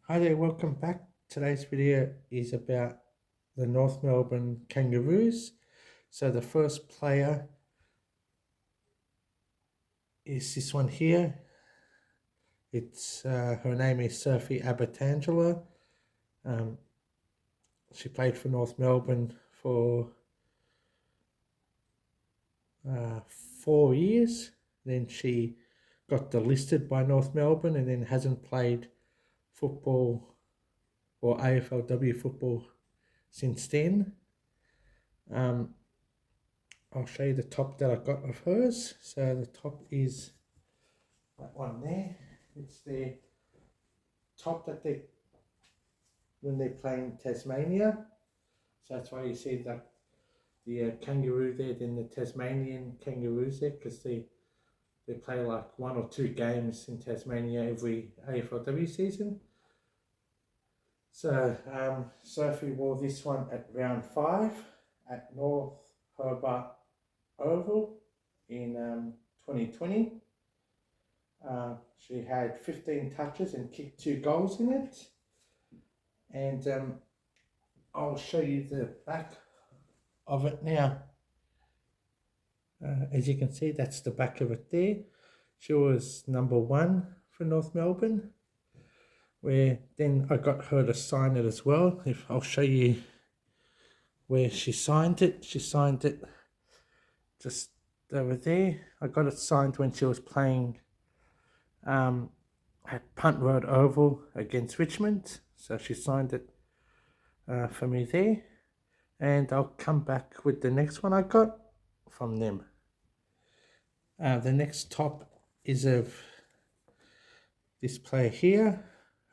Hi there, welcome back. Today's video is about the North Melbourne Kangaroos. So the first player is this one here. It's her name is Sophie Abertangela. Um, she played for North Melbourne for 4 years. Then she got delisted by North Melbourne and then hasn't played football or AFLW football since then. I'll show you the top that I got of hers. So the top is that one there. It's the top that when they're playing Tasmania. So that's why you see the kangaroo there, then the Tasmanian kangaroos there, because they play like 1 or 2 games in Tasmania every AFLW season. So Sophie wore this one at round 5 at North Hobart Oval in 2020. She had 15 touches and kicked 2 goals in it. And I'll show you the back of it now. As you can see, that's the back of it there. She was number 1 for North Melbourne, where then I got her to sign it as well. I'll show you where she signed it. She signed it just over there. I got it signed when she was playing at Punt Road Oval against Richmond. So she signed it for me there. And I'll come back with the next one I got from them. The next top is of this player here.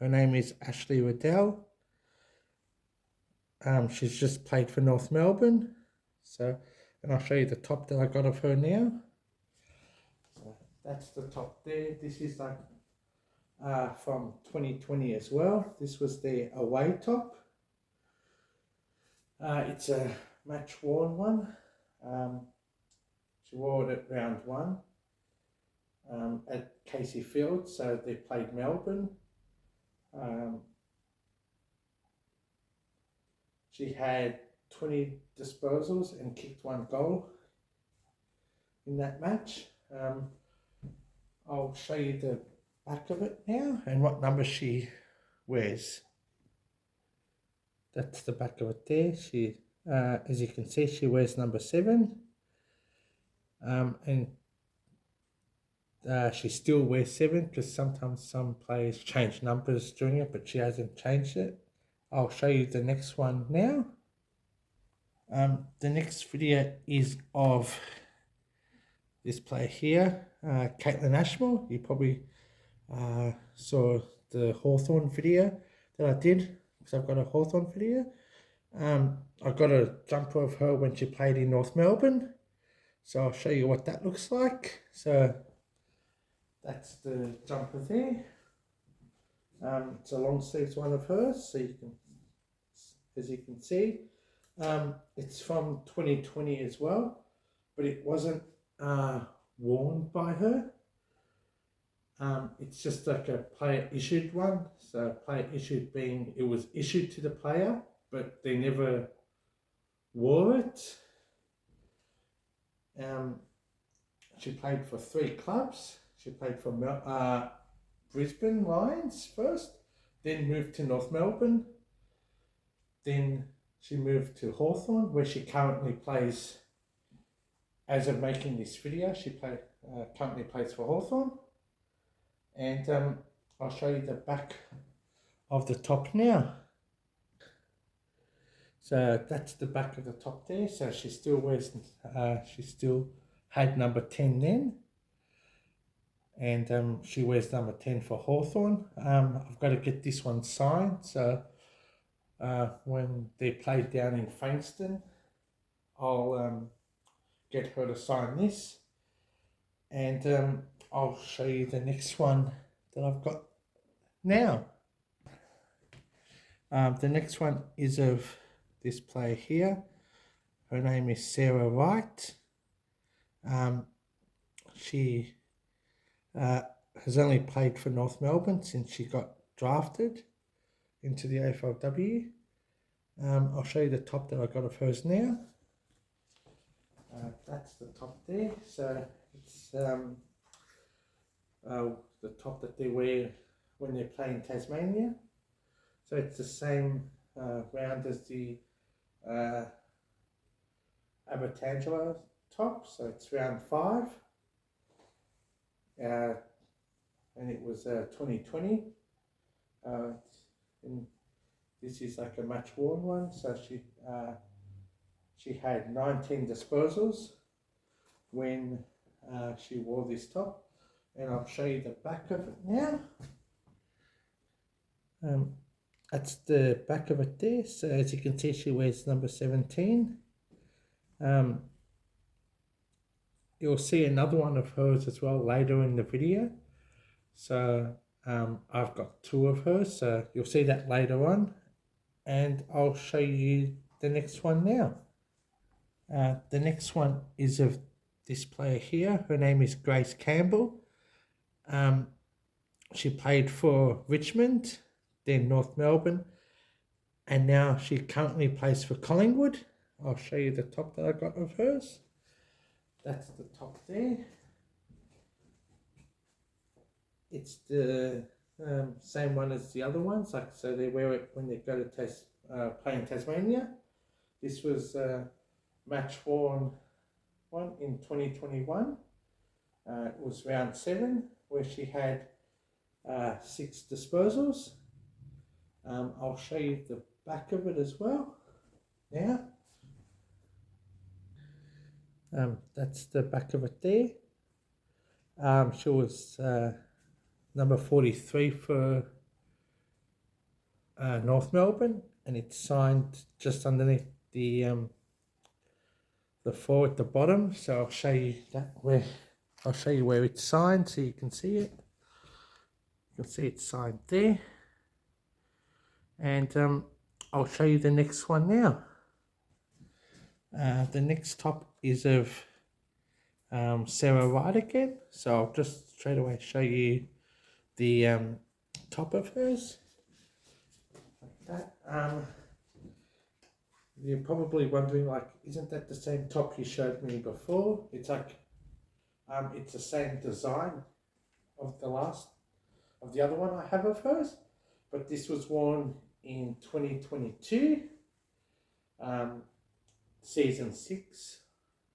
Her name is Ashley Waddell. She's just played for North Melbourne. And I'll show you the top that I got of her now. So that's the top there. This is like from 2020 as well. This was their away top. It's a match worn one. She wore it at round 1 at Casey Field, so they played Melbourne. She had 20 disposals and kicked 1 goal in that match. I'll show you the back of it now and what number she wears. That's the back of it there. She, as you can see, she wears number 7. And she still wears 7 because sometimes some players change numbers during it, but she hasn't changed it. I'll show you the next one now. The next video is of this player here, Caitlin Ashmore. You probably saw the Hawthorn video that I did, because I've got a Hawthorn video. I got a jumper of her when she played in North Melbourne. So I'll show you what that looks like. So that's the jumper there. It's a long sleeves one of hers, so you can, as you can see, it's from 2020 as well, but it wasn't worn by her. It's just like a player issued one. So player issued being it was issued to the player, but they never wore it. She played for 3 clubs. She played for Brisbane Lions first, then moved to North Melbourne. Then she moved to Hawthorn, where she currently plays. As of making this video, she currently plays for Hawthorn. And I'll show you the back of the top now. So that's the back of the top there. So she still wears, she still had number 10 then. And she wears number 10 for Hawthorn. I've got to get this one signed. So when they play down in Frankston, I'll get her to sign this. And I'll show you the next one that I've got now. The next one is of this player here. Her name is Sarah Wright. She has only played for North Melbourne since she got drafted. into the AFLW. I'll show you the top that I got of hers now. That's the top there. So it's the top that they wear when they're playing Tasmania. So it's the same round as the Abertangela top. So it's round 5. And it was 2020. And this is like a much worn one. So she had 19 disposals when she wore this top, and I'll show you the back of it now. That's the back of it there. So as you can see, she wears number 17. You'll see another one of hers as well later in the video. So I've got 2 of hers, so you'll see that later on, and I'll show you the next one now. The next one is of this player here. Her name is Grace Campbell. She played for Richmond, then North Melbourne, and now she currently plays for Collingwood. I'll show you the top that I got of hers. That's the top there. It's the same one as the other ones, like so they wear it when they go to play in Tasmania. This was match worn one in 2021. It was round 7 where she had 6 disposals. I'll show you the back of it as well now. That's the back of it there. She was number 43 for North Melbourne, and it's signed just underneath the 4 at the bottom. So I'll show you where it's signed so you can see it. You can see it's signed there, and I'll show you the next one now. The next top is of Sarah Wright again, so I'll just straight away show you the top of hers like that. You're probably wondering, like, isn't that the same top you showed me before? It's like it's the same design of the other one I have of hers, but this was worn in 2022, season 6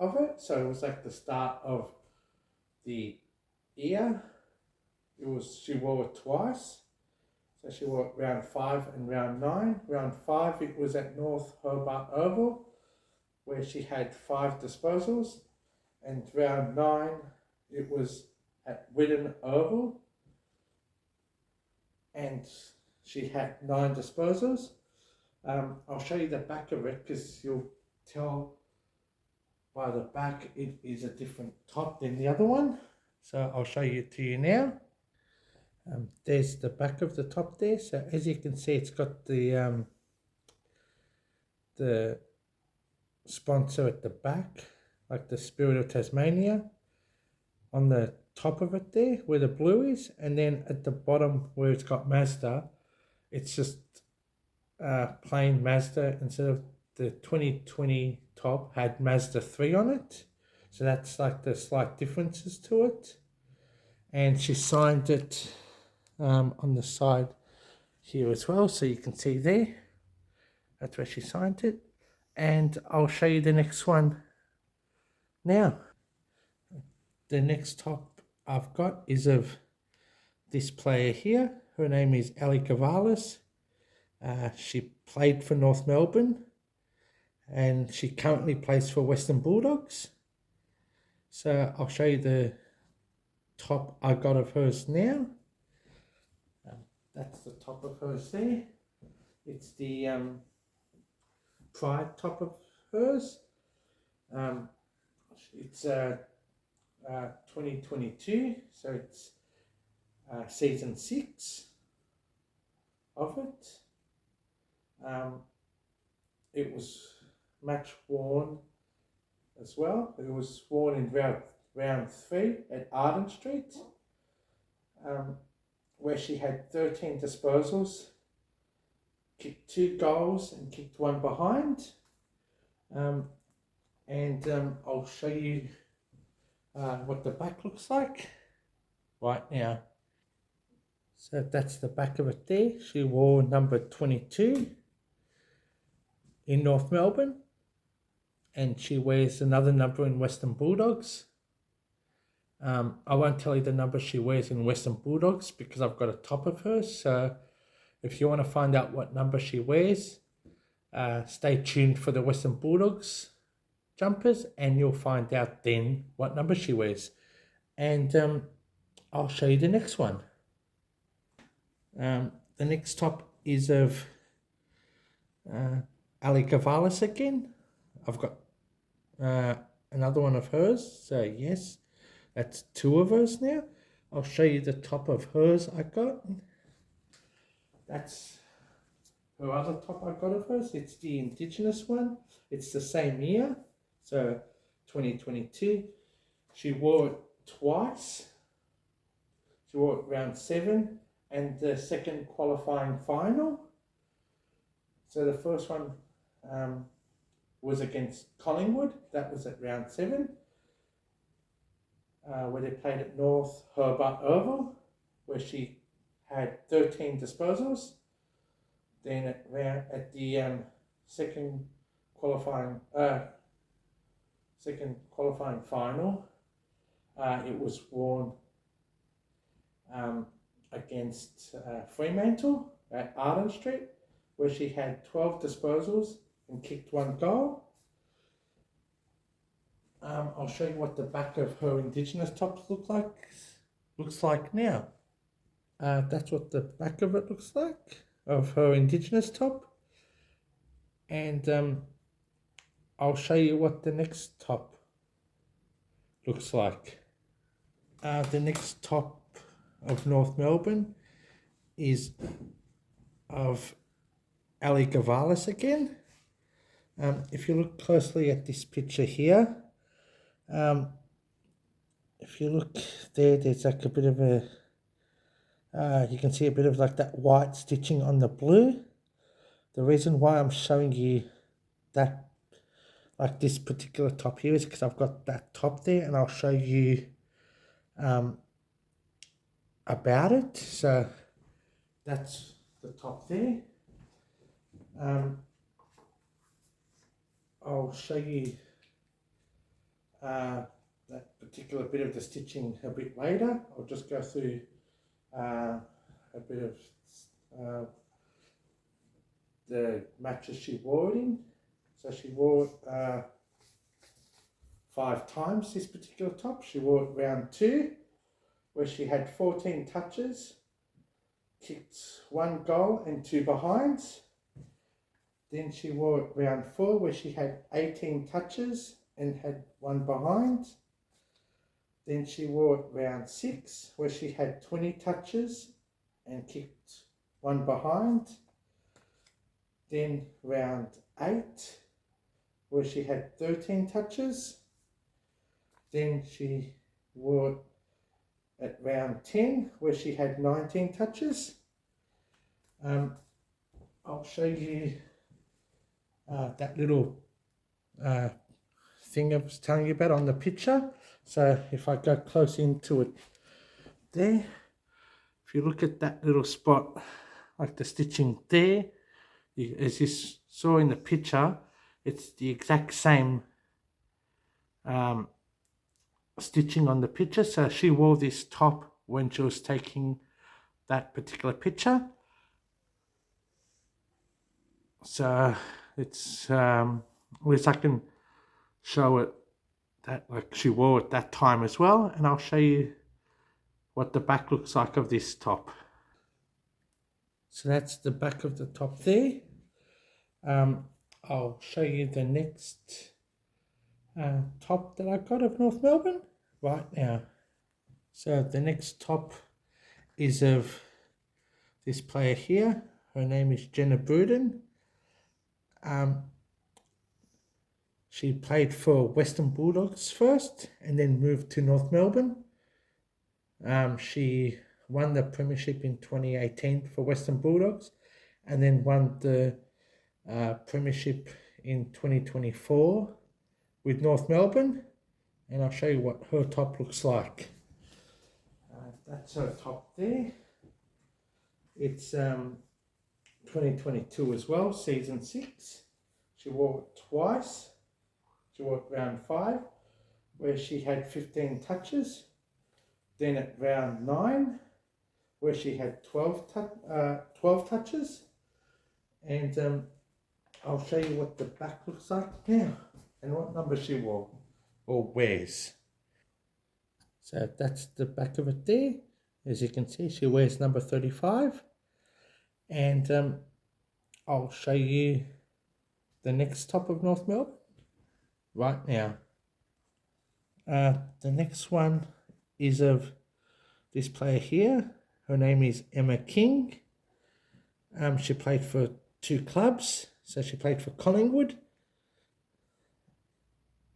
of it. So it was like the start of the year. She wore it twice. So she wore it round 5 and round 9. Round 5 it was at North Hobart Oval, where she had 5 disposals, and round 9 it was at Whitten Oval, and she had 9 disposals. I'll show you the back of it because you'll tell by the back it is a different top than the other one. So I'll show it to you now. There's the back of the top there. So as you can see, it's got the sponsor at the back, like the Spirit of Tasmania, on the top of it there where the blue is, and then at the bottom where it's got Mazda, it's just plain Mazda. Instead of the 2020 top had Mazda 3 on it, so that's like the slight differences to it. And she signed it on the side here as well, so you can see there, that's where she signed it. And I'll show you the next one now. The next top I've got is of this player here. Her name is Ali Cavalis. She played for North Melbourne, and she currently plays for Western Bulldogs. So I'll show you the top I got of hers now. That's the top of hers there. It's the Pride top of hers. It's 2022, so it's season 6 of it. It was match worn as well. It was worn in round 3 at Arden Street, where she had 13 disposals, kicked 2 goals and kicked 1 behind. I'll show you what the back looks like right now. So that's the back of it there. She wore number 22 in North Melbourne, and she wears another number in Western Bulldogs. I won't tell you the number she wears in Western Bulldogs because I've got a top of hers. So if you want to find out what number she wears, stay tuned for the Western Bulldogs jumpers, and you'll find out then what number she wears. And I'll show you the next one. The next top is of Ali Gavalis again. I've got another one of hers, so yes, that's 2 of hers now. I'll show you the top of hers I got. That's her other top I got of hers. It's the Indigenous one. It's the same year, so 2022. She wore it twice. She wore it round 7 and the second qualifying final. So the first one was against Collingwood. That was at round 7, where they played at North Hobart Oval, where she had 13 disposals. Then at the second qualifying final, it was worn against Fremantle at Arden Street, where she had 12 disposals and kicked 1 goal. I'll show you what the back of her Indigenous tops looks like now. That's what the back of it looks like, of her Indigenous top. And I'll show you what the next top looks like. The next top of North Melbourne is of Ali Gavalis again. If you look closely at this picture here, if you look there, there's like a bit of a, you can see a bit of like that white stitching on the blue. The reason why I'm showing you that, like this particular top here, is because I've got that top there, and I'll show you about it. So that's the top there. I'll show you that particular bit of the stitching a bit later. I'll just go through a bit of the matches she wore it in. So she wore it 5 times, this particular top. She wore it round 2, where she had 14 touches, kicked 1 goal and 2 behinds. Then she wore it round 4, where she had 18 touches and had 1 behind. Then she wore it round 6, where she had 20 touches and kicked 1 behind. Then round 8, where she had 13 touches. Then she wore it at round 10, where she had 19 touches. I'll show you that little thing I was telling you about on the picture. So if I go close into it there, if you look at that little spot, like the stitching there, as you saw in the picture, it's the exact same stitching on the picture. So she wore this top when she was taking that particular picture. So it's at least I can show it that like she wore it that time as well, and I'll show you what the back looks like of this top. So that's the back of the top there. I'll show you the next top that I got of North Melbourne right now. So the next top is of this player here. Her name is Jenna Bruden. She played for Western Bulldogs first and then moved to North Melbourne. She won the premiership in 2018 for Western Bulldogs, and then won the Premiership in 2024 with North Melbourne. And I'll show you what her top looks like. That's her top there. It's 2022 as well, season 6. She wore it twice. She wore it round 5, where she had 15 touches. Then at round 9, where she had 12 touches. And I'll show you what the back looks like now and what number she wore or wears. So that's the back of it there. As you can see, she wears number 35. And I'll show you the next top of North Melbourne right now. The next one is of this player here. Her name is Emma King. She played for 2 clubs. So she played for Collingwood.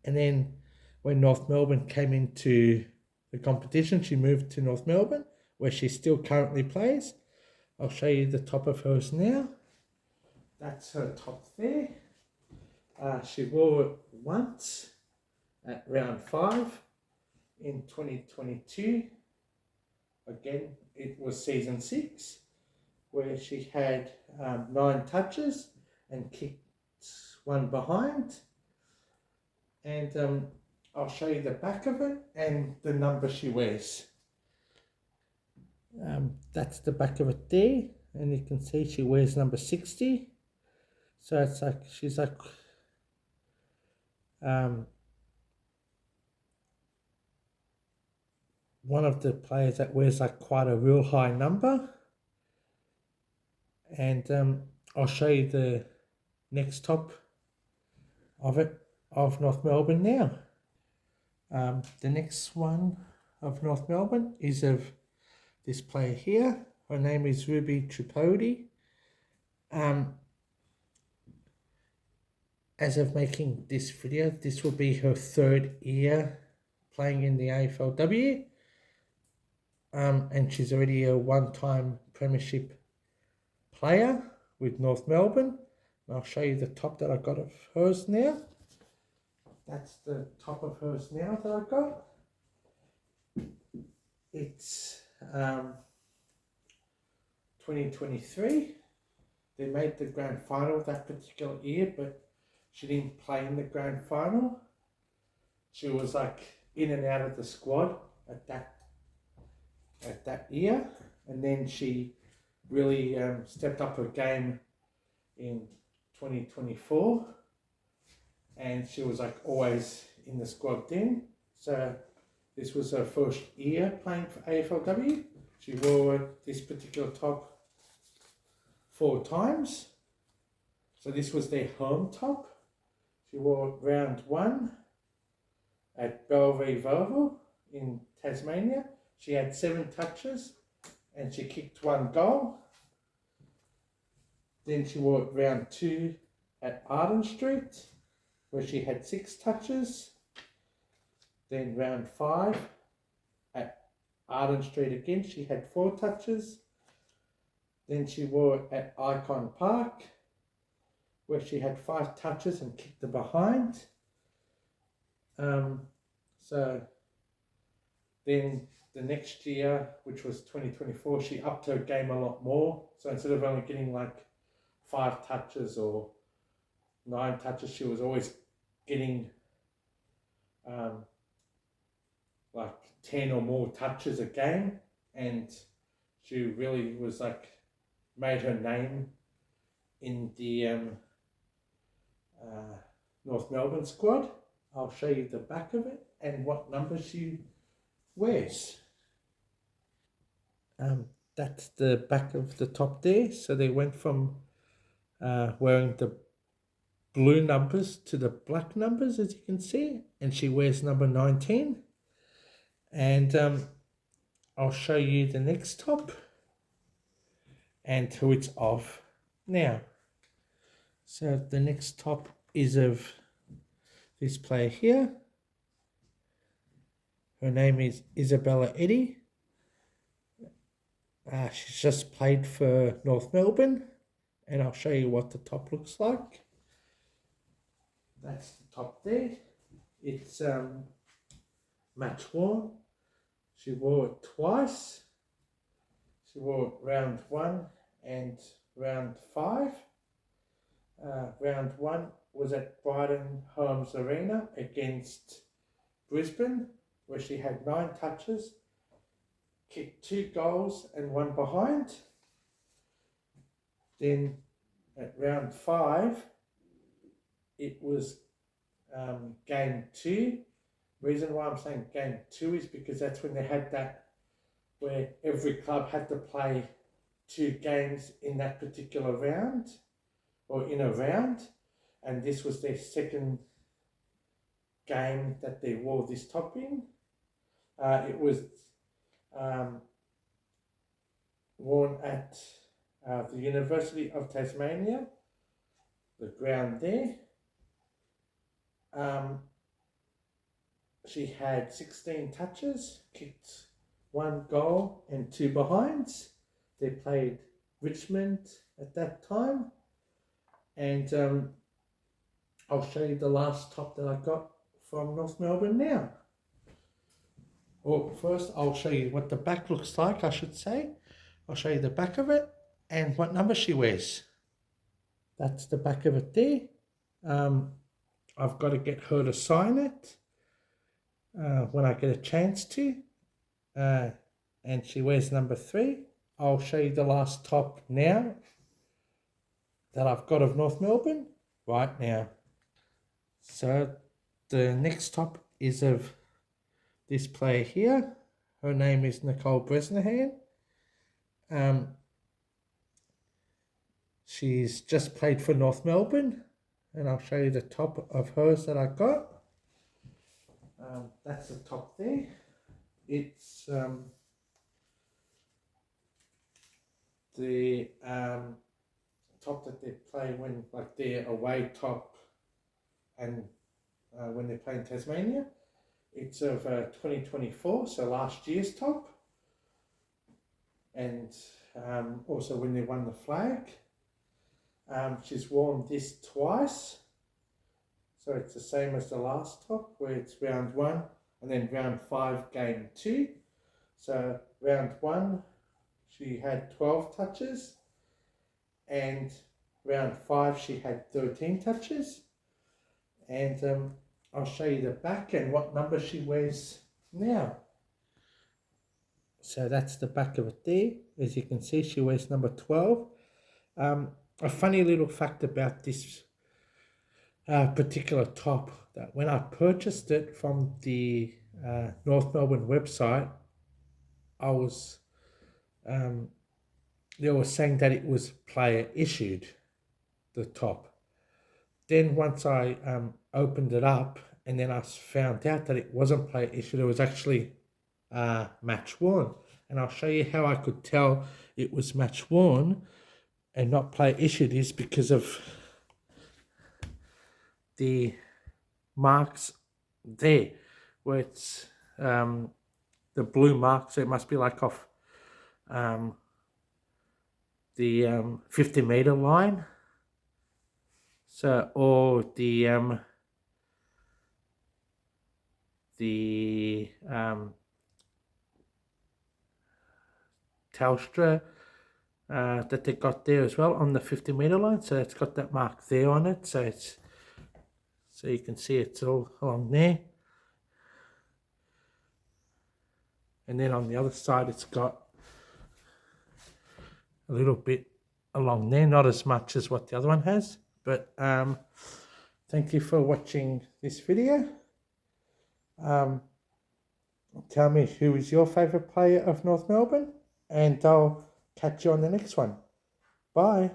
And then when North Melbourne came into the competition, she moved to North Melbourne, where she still currently plays. I'll show you the top of hers now. That's her top there. She wore it once at round 5 in 2022. Again, it was season 6, where she had 9 touches and kicked 1 behind. And I'll show you the back of it and the number she wears. That's the back of it there, and you can see she wears number 60. So it's like she's like one of the players that wears like quite a real high number. And I'll show you the next top of it of North Melbourne now. The next one of North Melbourne is of this player here. Her name is Ruby Tripodi. As of making this video, this will be her 3rd year playing in the AFLW. And she's already a 1-time Premiership player with North Melbourne. And I'll show you the top that I got of hers now. That's the top of hers now that I got. It's 2023. They made the grand final that particular year, but she didn't play in the grand final. She was like in and out of the squad at that year, and then she really stepped up her game in 2024, and she was like always in the squad then. So this was her 1st year playing for AFLW. She wore this particular top 4 times. So this was their home top. She wore round 1 at Bellevue Vale in Tasmania. She had 7 touches and she kicked 1 goal. Then she wore round 2 at Arden Street, where she had 6 touches. Then round 5 at Arden Street again, she had 4 touches. Then she wore it at Icon Park, where she had 5 touches and kicked the behind. So then the next year, which was 2024, she upped her game a lot more. So instead of only getting like 5 touches or 9 touches, she was always getting like 10 or more touches a game. And she really was like, made her name in the North Melbourne squad. I'll show you the back of it and what number she wears. That's the back of the top there. So they went from wearing the blue numbers to the black numbers, as you can see, and she wears number 19. And I'll show you the next top and who it's of now. So the next top is of this player here. Her name is Isabella Eddy. She's just played for North Melbourne and I'll show you what the top looks like. That's the top there. It's match worn. She wore it twice. She wore it round 1 and round 5. Round 1 was at Brighton Homes Arena against Brisbane, where she had 9 touches, kicked 2 goals and 1 behind. Then at round 5, it was game 2. Reason why I'm saying game 2 is because that's when they had that, where every club had to play 2 games in that particular round, or in a round, and this was their second game that they wore this top in. It was worn at the University of Tasmania, the ground there. She had 16 touches, kicked 1 goal and 2 behinds. They played Richmond at that time. And I'll show you the last top that I got from North Melbourne now. Well, first I'll show you what the back looks like, I should say. I'll show you the back of it and what number she wears. That's the back of it there. I've got to get her to sign it when I get a chance to. And she wears number 3. I'll show you the last top now that I've got of North Melbourne right now. So the next top is of this player here. Her name is Nicole Bresnahan. She's just played for North Melbourne, and I'll show you the top of hers that I got. That's the top there. It's the top that they play when, like, their away top, and when they play in Tasmania. It's of 2024, so last year's top, and also when they won the flag. She's worn this twice, so it's the same as the last top, where it's round 1 and then round 5 game 2. So round 1 she had 12 touches, and round 5 she had 13 touches. And I'll show you the back and what number she wears now. So that's the back of it there. As you can see, she wears number 12. A funny little fact about this particular top, that when I purchased it from the North Melbourne website, I was they were saying that it was player issued, the top. Then once I opened it up, and then I found out that it wasn't player issued, it was actually match worn. And I'll show you how I could tell it was match worn and not player issued, is because of the marks there, where it's the blue mark, so it must be like off the 50-meter line. So, or the Telstra that they got there as well on the 50-meter line. So it's got that mark there on it. So it's, so you can see it's all along there. And then on the other side, it's got a little bit along there, not as much as what the other one has. But thank you for watching this video. Tell me who is your favourite player of North Melbourne, and I'll catch you on the next one. Bye.